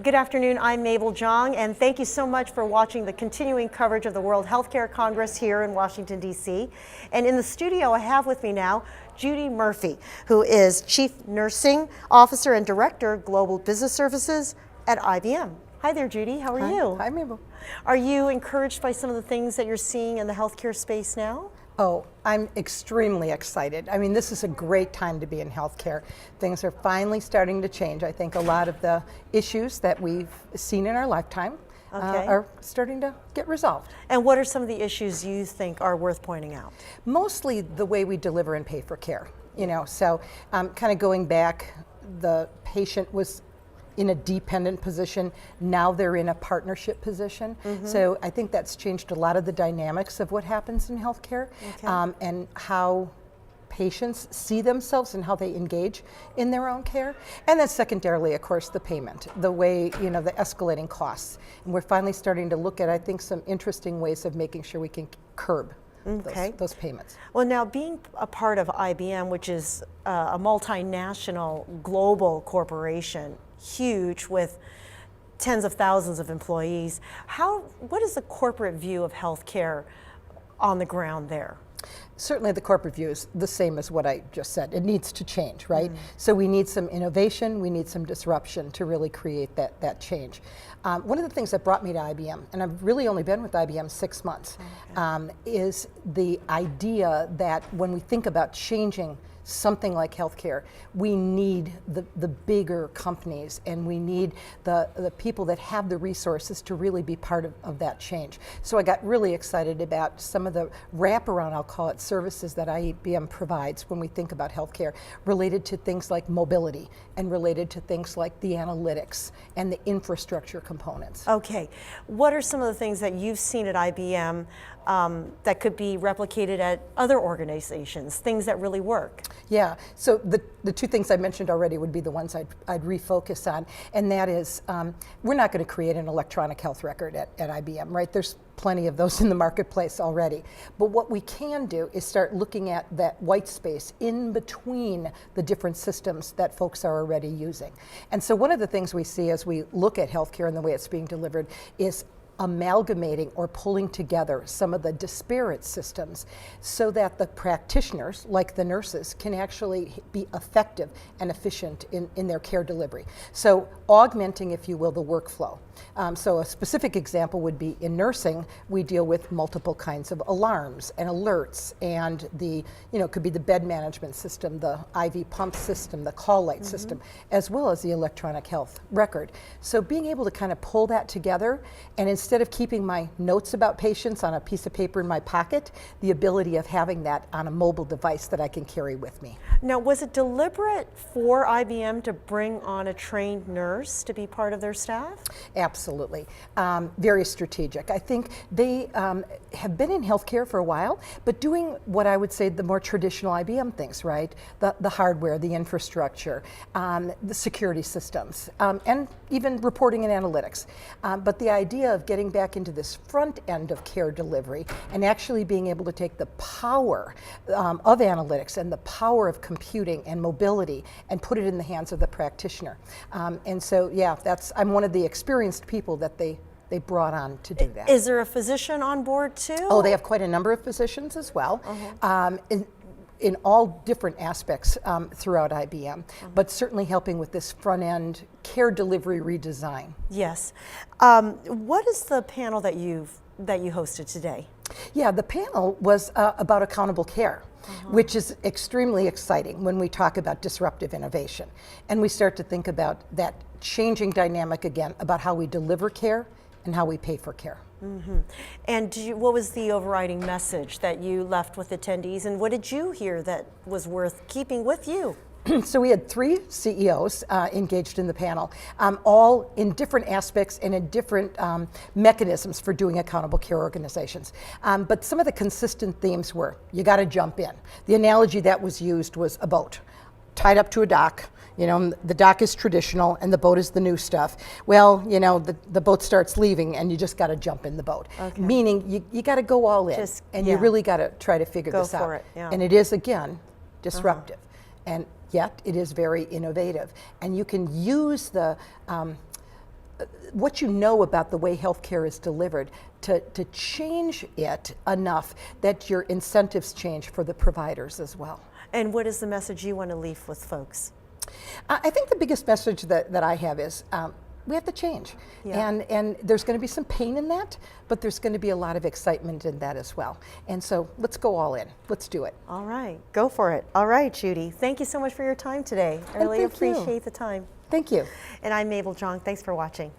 Good afternoon, I'm Mabel Jong, and thank you so much for watching the continuing coverage of the World Healthcare Congress here in Washington, D.C. And in the studio I have with me now Judy Murphy, who is Chief Nursing Officer and Director, Global Business Services at IBM. Hi there, Judy. How are you? Hi, Mabel. Are you encouraged by some of the things that you're seeing in the healthcare space now? Oh, I'm extremely excited. I mean, this is a great time to be in healthcare. Things are finally starting to change. I think a lot of the issues that we've seen in our lifetime are starting to get resolved. And what are some of the issues you think are worth pointing out? Mostly the way we deliver and pay for care. You know, so kind of going back, the patient was in a dependent position. Now they're in a partnership position. So I think that's changed a lot of the dynamics of what happens in healthcare, and how patients see themselves and how they engage in their own care. And then secondarily, of course, the payment, the way, you know, the escalating costs. And we're finally starting to look at, I think, some interesting ways of making sure we can curb those payments. Well, now being a part of IBM, which is a multinational global corporation, huge with tens of thousands of employees, what is the corporate view of healthcare on the ground there? Certainly the corporate view is the same as what I just said. It needs to change, right? So we need some innovation, we need some disruption to really create that change. One of the things that brought me to IBM, and I've really only been with IBM 6 months, is the idea that when we think about changing something like healthcare, we need the bigger companies, and we need the people that have the resources to really be part of that change. So I got really excited about some of the wraparound, I'll call it, services that IBM provides when we think about healthcare, related to things like mobility and related to things like the analytics and the infrastructure components. Okay, what are some of the things that you've seen at IBM that could be replicated at other organizations, things that really work? Yeah, so the two things I mentioned already would be the ones I'd refocus on, and that is, we're not going to create an electronic health record at IBM, right? There's plenty of those in the marketplace already. But what we can do is start looking at that white space in between the different systems that folks are already using. And so one of the things we see as we look at healthcare and the way it's being delivered is amalgamating or pulling together some of the disparate systems so that the practitioners, like the nurses, can actually be effective and efficient in their care delivery. So augmenting, if you will, the workflow. So a specific example would be in nursing, we deal with multiple kinds of alarms and alerts, and it could be the bed management system, the IV pump system, the call light system, as well as the electronic health record. So being able to kind of pull that together, and instead of keeping my notes about patients on a piece of paper in my pocket, the ability of having that on a mobile device that I can carry with me. Now, was it deliberate for IBM to bring on a trained nurse to be part of their staff? Absolutely. Very strategic. I think they have been in healthcare for a while, but doing what I would say the more traditional IBM things, right? The hardware, the infrastructure, the security systems, and even reporting and analytics. But the idea of getting back into this front end of care delivery and actually being able to take the power of analytics and the power of computing and mobility and put it in the hands of the practitioner. And so, yeah, I'm one of the experienced people that they brought on to do that. Is there a physician on board too? Oh, they have quite a number of physicians as well. In all different aspects throughout IBM, but certainly helping with this front-end care delivery redesign. Yes. What is the panel that you hosted today? Yeah, the panel was about accountable care, which is extremely exciting when we talk about disruptive innovation. And we start to think about that changing dynamic again, about how we deliver care and how we pay for care. And what was the overriding message that you left with attendees, and what did you hear that was worth keeping with you? So we had 3 CEOs engaged in the panel, all in different aspects and in different mechanisms for doing accountable care organizations. But some of the consistent themes were, you got to jump in. The analogy that was used was a boat tied up to a dock. You know, the dock is traditional and the boat is the new stuff. Well, you know, the boat starts leaving and you just got to jump in the boat. Meaning you got to go all in, you really got to try to figure this out. Go for it, yeah. And it is, again, disruptive. And yet it is very innovative. And you can use the what you know about the way healthcare is delivered, to change it enough that your incentives change for the providers as well. And what is the message you want to leave with folks? I think the biggest message that I have is we have to change. Yeah. And there's going to be some pain in that, but there's going to be a lot of excitement in that as well. And so let's go all in. Let's do it. All right, go for it. All right, Judy, thank you so much for your time today. I really thank you. appreciate the time. Thank you. And I'm Mabel Jong. Thanks for watching.